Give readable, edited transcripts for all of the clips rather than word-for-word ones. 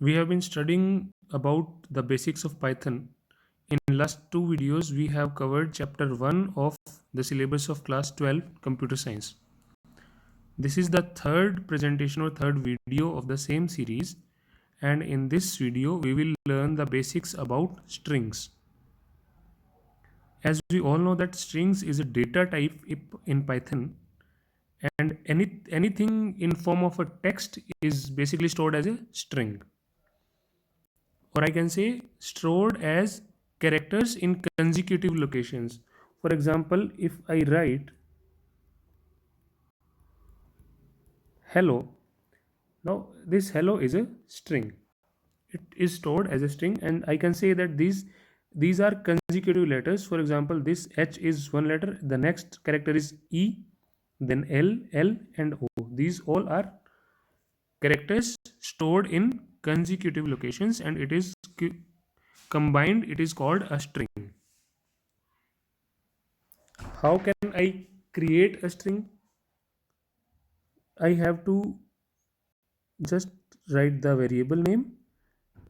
We have been studying about the basics of Python. In last two videos, we have covered chapter 1 of the syllabus of class 12 computer science. This is the third presentation or third video of the same series, and in this video we will learn the basics about strings. As we all know that strings is a data type in Python, and anything in form of a text is basically stored as a string, or I can say stored as characters in consecutive locations. For example, if I write hello, now this hello is a string. It is stored as a string, and I can say that these are consecutive letters. For example, this H is one letter, the next character is E, then L, and O. These all are characters stored in consecutive locations, and it is combined, it is called a string. How can I create a string? I have to just write the variable name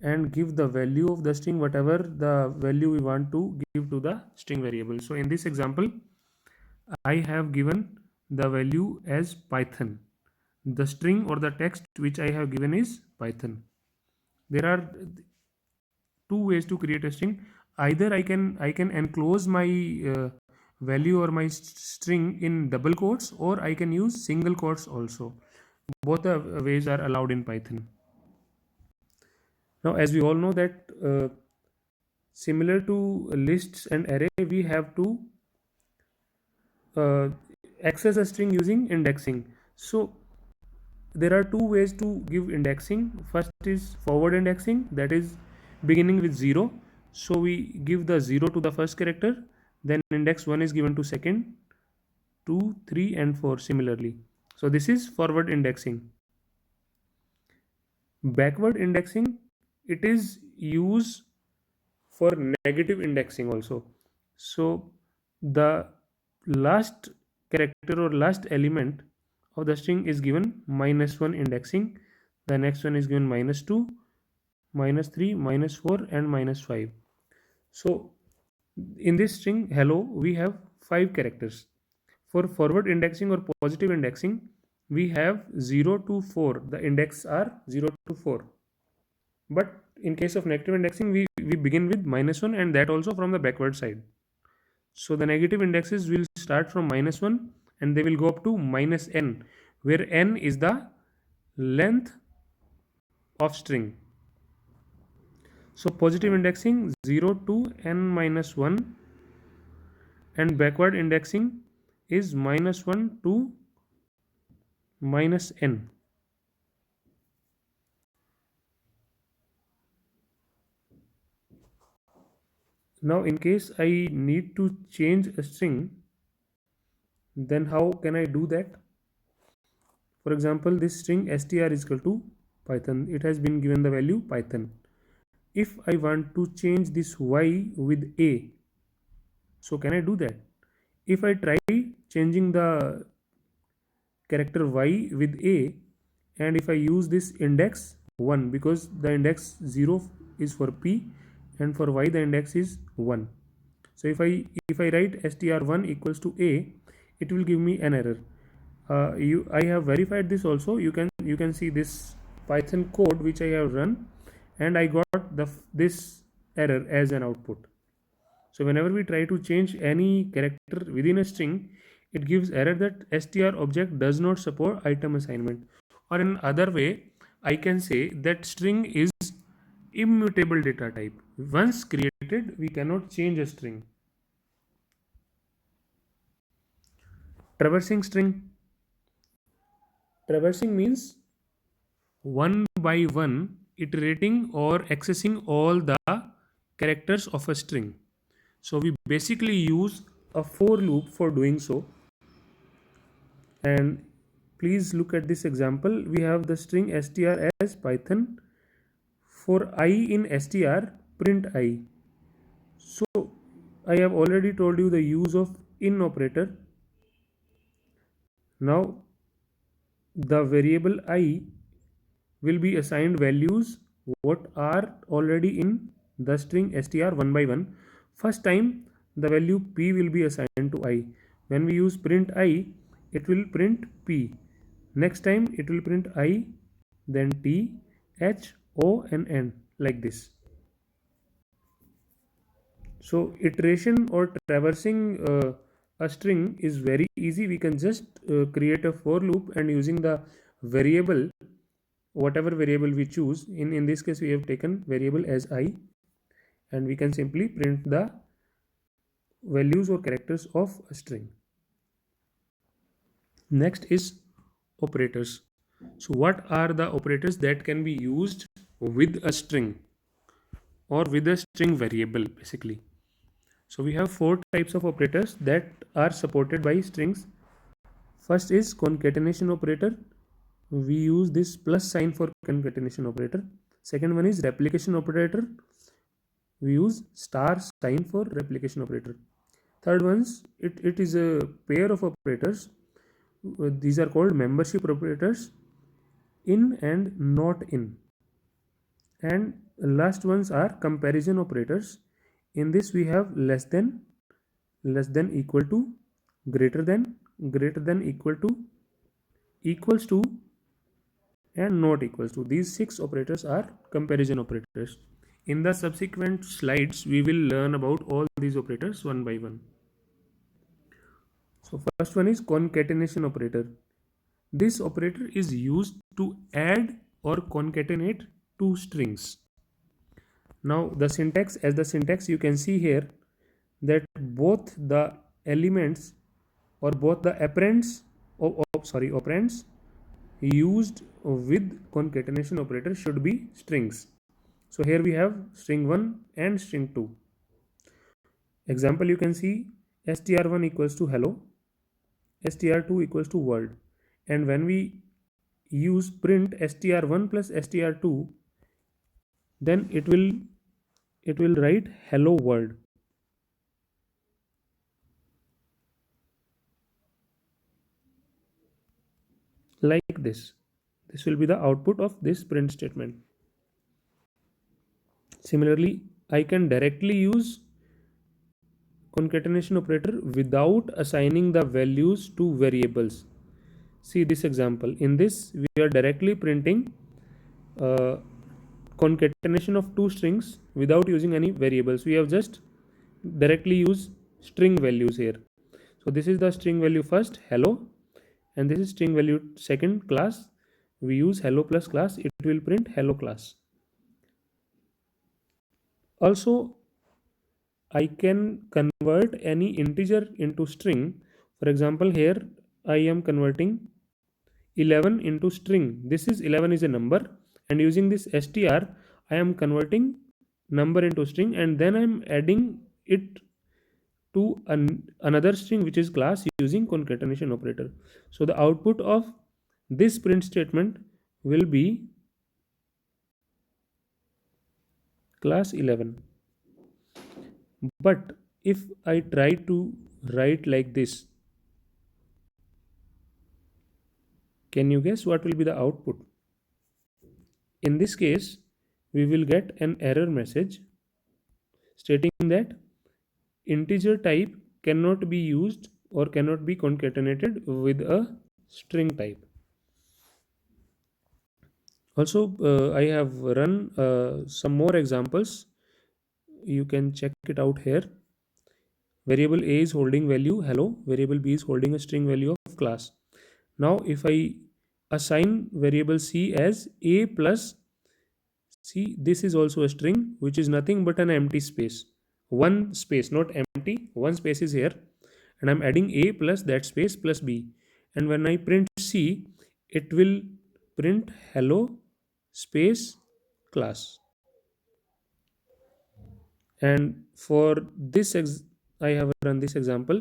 and give the value of the string, whatever the value we want to give to the string variable. So in this example, I have given the value as Python. The string or the text which I have given is Python. There are two ways to create a string. Either I can enclose my value or my string in double quotes, or I can use single quotes also. Both the ways are allowed in Python. Now, as we all know that similar to lists and array, we have to uh, access a string using indexing. So there are two ways to give indexing. First is forward indexing, that is beginning with 0. So we give the 0 to the first character, then index 1 is given to second, 2, 3, and 4 similarly. So this is forward indexing. Backward indexing, it is used for negative indexing also. So the last character or last element of the string is given -1 indexing, the next one is given -2, -3, -4, and -5. So in this string hello we have 5 characters. For forward indexing or positive indexing, we have 0 to 4. The index are 0 to 4. But in case of negative indexing, we begin with -1, and that also from the backward side. So the negative indexes will start from -1 and they will go up to -n, where n is the length of string. So positive indexing 0 to n minus 1, and backward indexing is -1 to -n. Now in case I need to change a string, then how can I do that? For example, this string str is equal to Python. It has been given the value Python. If I want to change this y with a, so can I do that? If I try changing the character y with a, and if I use this index 1, because the index 0 is for p and for y the index is 1. So if I write str1 equals to a, it will give me an error. I have verified this also. You can see this Python code which I have run, and I got this error as an output. So whenever we try to change any character within a string, it gives error that str object does not support item assignment. Or in other way, I can say that string is immutable data type. Once created, we cannot change a string. Traversing string. Traversing means one by one iterating or accessing all the characters of a string. So we basically use a for loop for doing so. And please look at this example. We have the string str as Python. For I in str, print I. So I have already told you the use of in operator. Now the variable I will be assigned values what are already in the string str one by one. First time the value p will be assigned to I. When we use print I, it will print p. Next time it will print I, then t, h, o and n, like this. So iteration or traversing a string is very easy. We can just create a for loop, and using the variable, whatever variable we choose, in this case we have taken variable as I, and we can simply print the values or characters of a string. Next is operators. So what are the operators that can be used with a string or with a string variable basically? So we have four types of operators that are supported by strings. First is concatenation operator. We use this plus sign for concatenation operator. Second one is replication operator. We use star sign for replication operator. Third one's it is a pair of operators. These are called membership operators, in and not in. And last ones are comparison operators. In this we have less than, equal to, greater than, equals to and not equals to. These six operators are comparison operators. In the subsequent slides we will learn about all these operators one by one. So first one is concatenation operator. This operator is used to add or concatenate two strings. Now the syntax, as the syntax you can see here, that both the elements or both the operands used with concatenation operator should be strings. So here we have string 1 and string 2. Example, you can see str1 equals to hello, str2 equals to world, and when we use print str1 plus str2, then it will write hello world. Like this. This will be the output of this print statement. Similarly, I can directly use concatenation operator without assigning the values to variables. See this example. In this, we are directly printing uh, concatenation of two strings without using any variables. We have just directly used string values here. So this is the string value first, hello, and this is string value second, class. We use hello plus class, it will print hello class. Also, I can convert any integer into string. For example, here I am converting 11 into string. This is 11 is a number, and using this str I am converting number into string, and then I am adding it to another string which is class using concatenation operator. So the output of this print statement will be class 11. But if I try to write like this, can you guess what will be the output? In this case, we will get an error message stating that integer type cannot be used or cannot be concatenated with a string type. Also, I have run some more examples. You can check it out here. Variable A is holding value hello, variable B is holding a string value of class. Now, if I assign variable C as A plus, see this is also a string which is nothing but an empty space. One space, not empty, one space is here, and I'm adding A plus that space plus B. And when I print C, it will print hello space class. And for this I have run this example,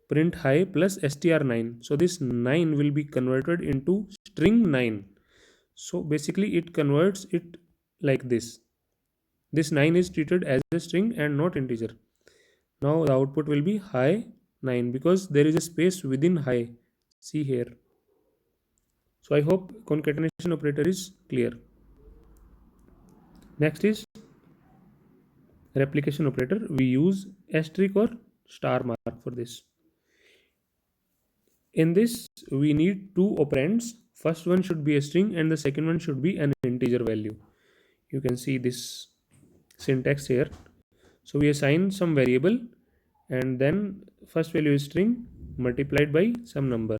print hi plus str9. So this 9 will be converted into string 9. So basically it converts it like this 9 is treated as a string and not integer. Now the output will be hi 9 because there is a space within hi, see here. So I hope concatenation operator is clear. Next is replication operator. We use asterisk or star mark for this. In this, we need two operands. First one should be a string and the second one should be an integer value. You can see this syntax here. So we assign some variable and then first value is string multiplied by some number.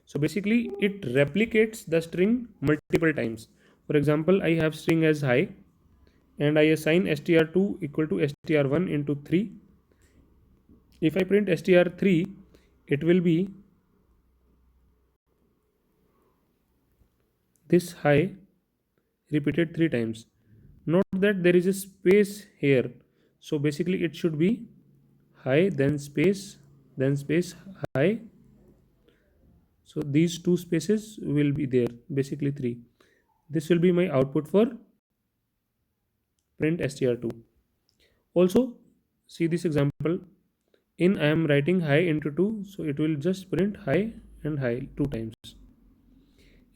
So basically it replicates the string multiple times. For example, I have string as hi and I assign str2 equal to str1 into 3. If I print str3, it will be this hi repeated 3 times. Note that there is a space here. So basically it should be hi then space hi. So these two spaces will be there, basically 3. This will be my output for print str2. Also, see this example. In I am writing hi into 2, so it will just print hi and hi 2 times.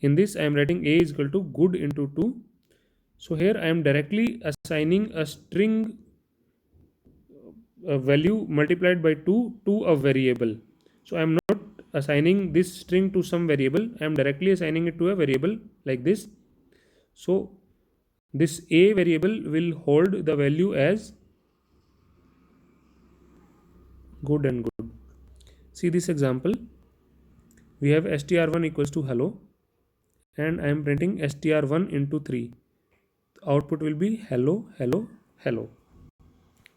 In this I am writing a is equal to good into 2. So here I am directly assigning a string value multiplied by 2 to a variable. So I am not assigning this string to some variable, I am directly assigning it to a variable like this. So this a variable will hold the value as good and good. See this example. We have str1 equals to hello and I am printing str1 into 3. The output will be hello, hello, hello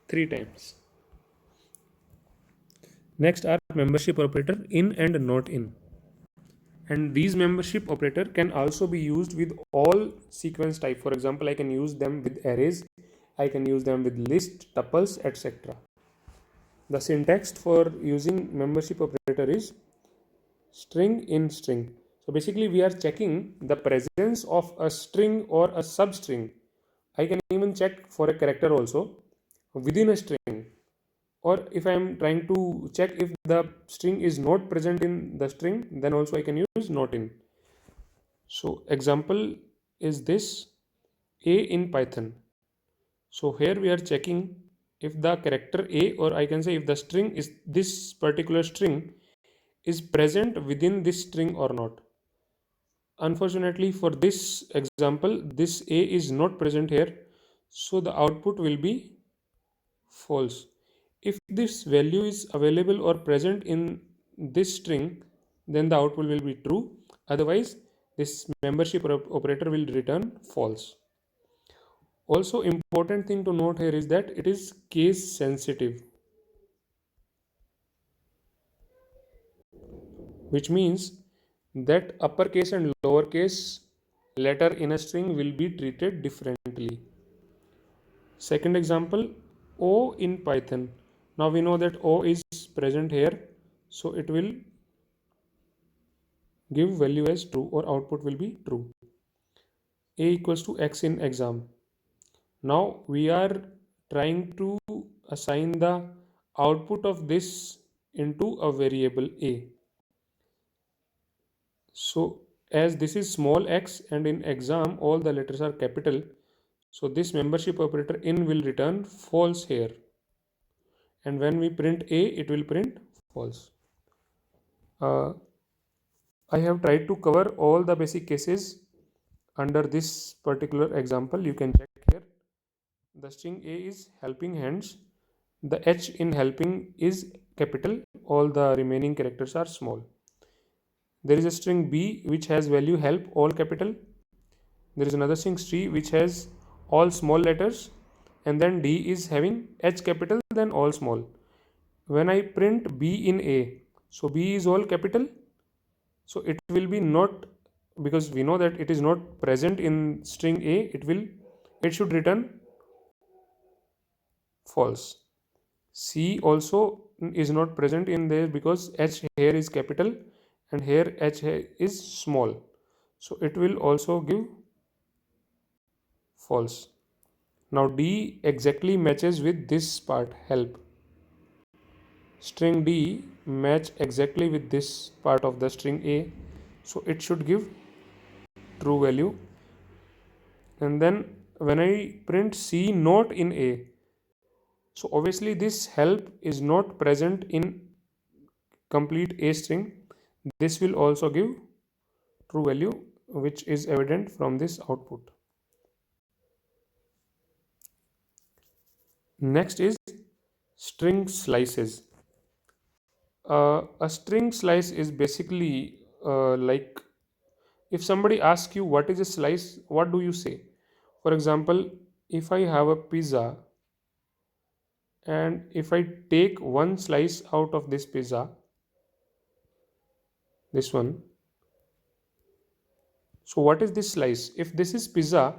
3 times. Next are membership operator in and not in. And these membership operator can also be used with all sequence type. For example, I can use them with arrays, I can use them with list, tuples, etc. The syntax for using membership operator is string in string. So basically we are checking the presence of a string or a substring. I can even check for a character also within a string, or if I am trying to check if the string is not present in the string, then also I can use not in. So example is this a in Python. So here we are checking if the character a, or I can say if the string is this particular string is present within this string or not. Unfortunately for this example, this a is not present here, so the output will be false. If this value is available or present in this string, then the output will be true. Otherwise, this membership operator will return false. Also, important thing to note here is that it is case sensitive, which means that uppercase and lowercase letter in a string will be treated differently. Second example, O in Python. Now we know that O is present here, so it will give value as true, or output will be true. A equals to X in exam. Now we are trying to assign the output of this into a variable A. So as this is small x and in exam all the letters are capital, so this membership operator in will return false here, and when we print A it will print false. I have tried to cover all the basic cases under this particular example. You can check here. The string A is helping hands. The H in helping is capital. All the remaining characters are small. There is a string B which has value help, all capital. There is another string C which has all small letters, and then D is having H capital, then all small. When I print B in A, so B is all capital, so it will be not, because we know that it is not present in string A, it should return false. C also is not present in there because H here is capital and here H is small, so it will also give false. Now D exactly matches with this part help. String D match exactly with this part of the string A, so it should give true value. And then when I print C not in A, so obviously this help is not present in complete A string. This will also give true value, which is evident from this output. Next is string slices. A string slice is basically like, if somebody asks you what is a slice, what do you say? For example, if I have a pizza and if I take one slice out of this pizza, this one, so what is this slice? If this is pizza,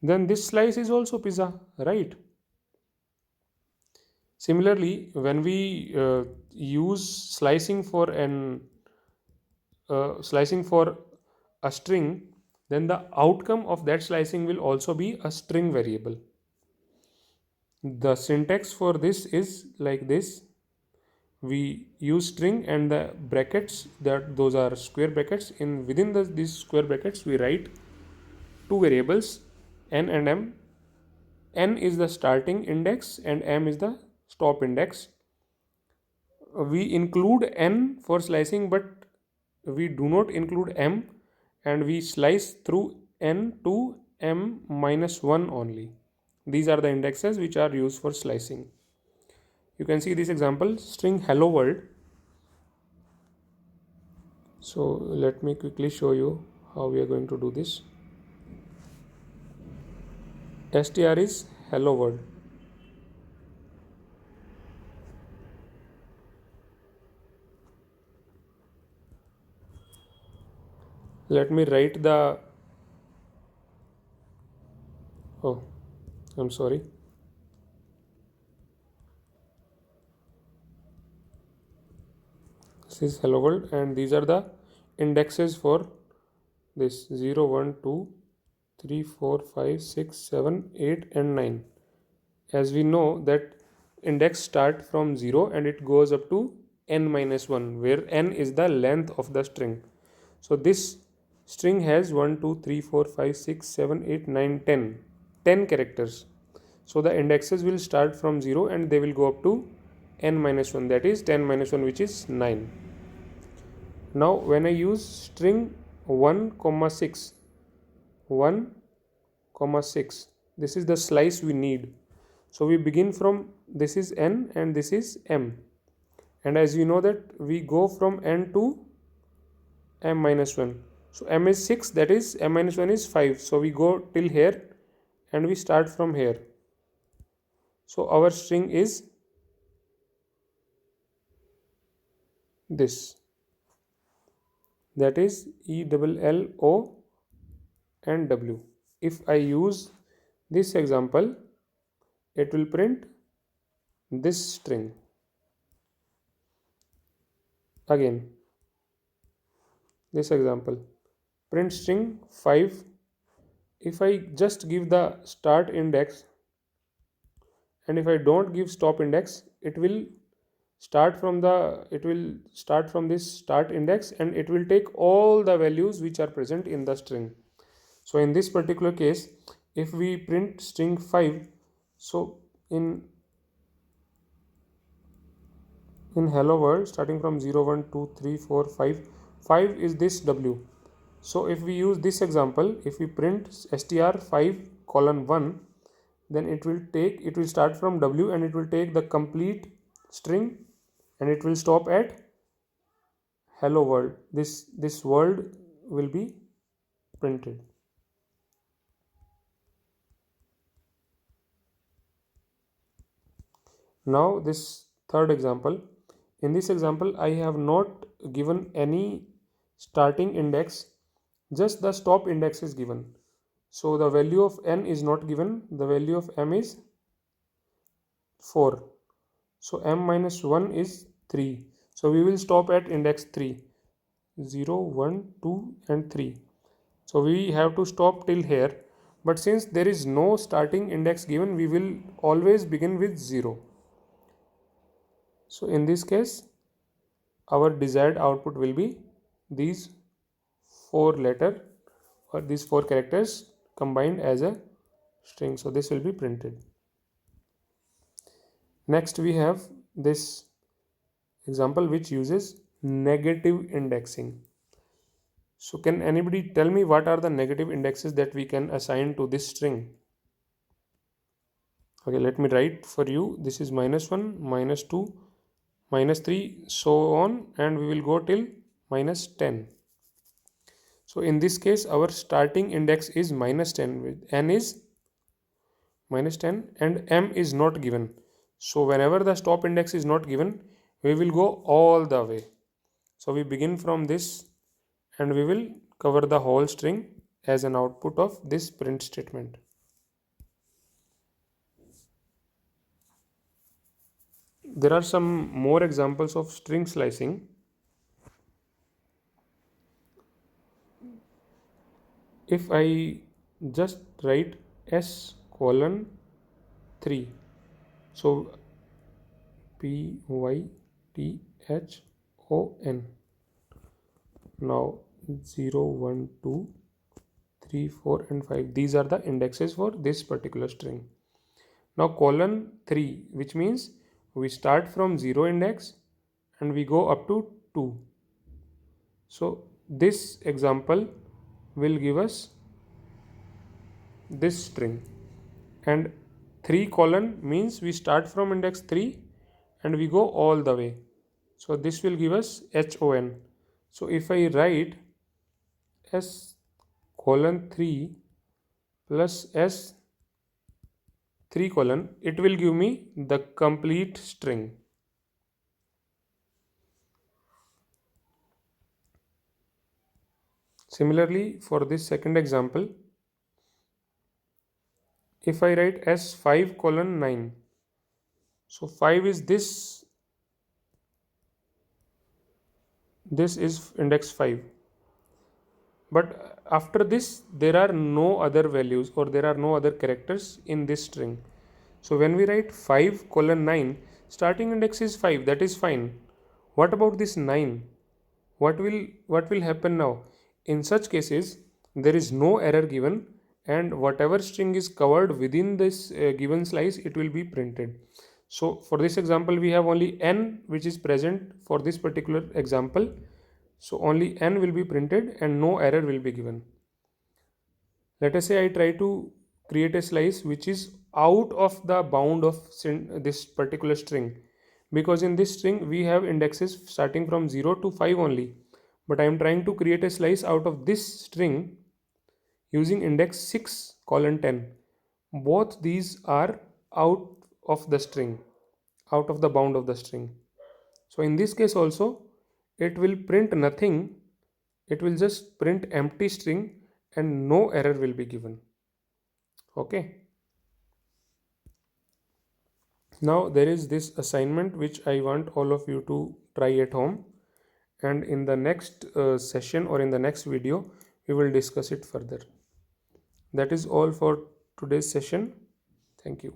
then this slice is also pizza, right? Similarly, when we use slicing for a string, then the outcome of that slicing will also be a string variable. The syntax for this is like this: we use string and the brackets, that those are square brackets. In within these square brackets, we write two variables, n and m. N is the starting index and m is the stop index. We include n for slicing, but we do not include m, and we slice through n to m minus 1 only. These are the indexes which are used for slicing. You can see this example, string hello world. So let me quickly show you how we are going to do this. Str is hello world. Let me write the, oh, I'm sorry. This is hello world, and these are the indexes for this 0, 1, 2, 3, 4, 5, 6, 7, 8 and 9. As we know that index start from 0 and it goes up to n minus 1, where n is the length of the string. So this string has 1, 2, 3, 4, 5, 6, 7, 8, 9, 10. 10 characters. So the indexes will start from 0 and they will go up to n minus 1, that is 10 minus 1, which is 9. Now when I use string 1 comma 6, 1 comma 6, this is the slice we need. So we begin from, this is n and this is m, and as you know that we go from n to m minus 1. So m is 6, that is m minus 1 is 5, so we go till here and we start from here. So our string is this, that is ELLO and W. If I use this example, it will print this string. Again, this example, print string 5. If I just give the start index and if I don't give stop index, it will start from this start index and it will take all the values which are present in the string. So in this particular case, if we print string 5, so in hello world, starting from 0, 1, 2, 3, 4, 5, 5 is this W. So if we use this example, if we print str5 colon 1, then it will start from W and it will take the complete string and it will stop at hello world. This world will be printed. Now this third example. In this example, I have not given any starting index, just the stop index is given. So the value of n is not given, the value of m is 4. So m minus 1 is 3. So we will stop at index 3. 0, 1, 2 and 3. So we have to stop till here. But since there is no starting index given, we will always begin with 0. So in this case, our desired output will be these 4 letter these 4 characters combined as a string. So this will be printed. Next we have this example which uses negative indexing. So can anybody tell me what are the negative indexes that we can assign to this string? Okay, let me write for you. This is -1, -2, -3, so on, and we will go till -10. So in this case, our starting index is -10 with n is -10 and m is not given. So whenever the stop index is not given, we will go all the way. So we begin from this and we will cover the whole string as an output of this print statement. There are some more examples of string slicing. If I just write s:3, so python, now 0, 1, 2, 3, 4 and 5, these are the indexes for this particular string. Now :3, which means we start from 0 index and we go up to 2. So this example will give us this string, and 3: means we start from index 3 and we go all the way. So this will give us HON. So if I write s:3 plus s:3, it will give me the complete string. Similarly, for this second example, if I write s:5:9, so 5 is this is index 5, but after this there are no other values or there are no other characters in this string. So when we write 5:9, starting index is 5, that is fine. What about this 9? What will happen now? In such cases, there is no error given, and whatever string is covered within this given slice, it will be printed. So for this example, we have only n which is present for this particular example. So only n will be printed and no error will be given. Let us say I try to create a slice which is out of the bound of this particular string, because in this string we have indexes starting from 0 to 5 only, but I am trying to create a slice out of this string using index 6:10. Both these are out of the string, out of the bound of the string. So in this case also, it will print nothing, it will just print empty string and no error will be given. Okay. Now there is this assignment which I want all of you to try at home, and in the next session or in the next video we will discuss it further. That is all for today's session. Thank you.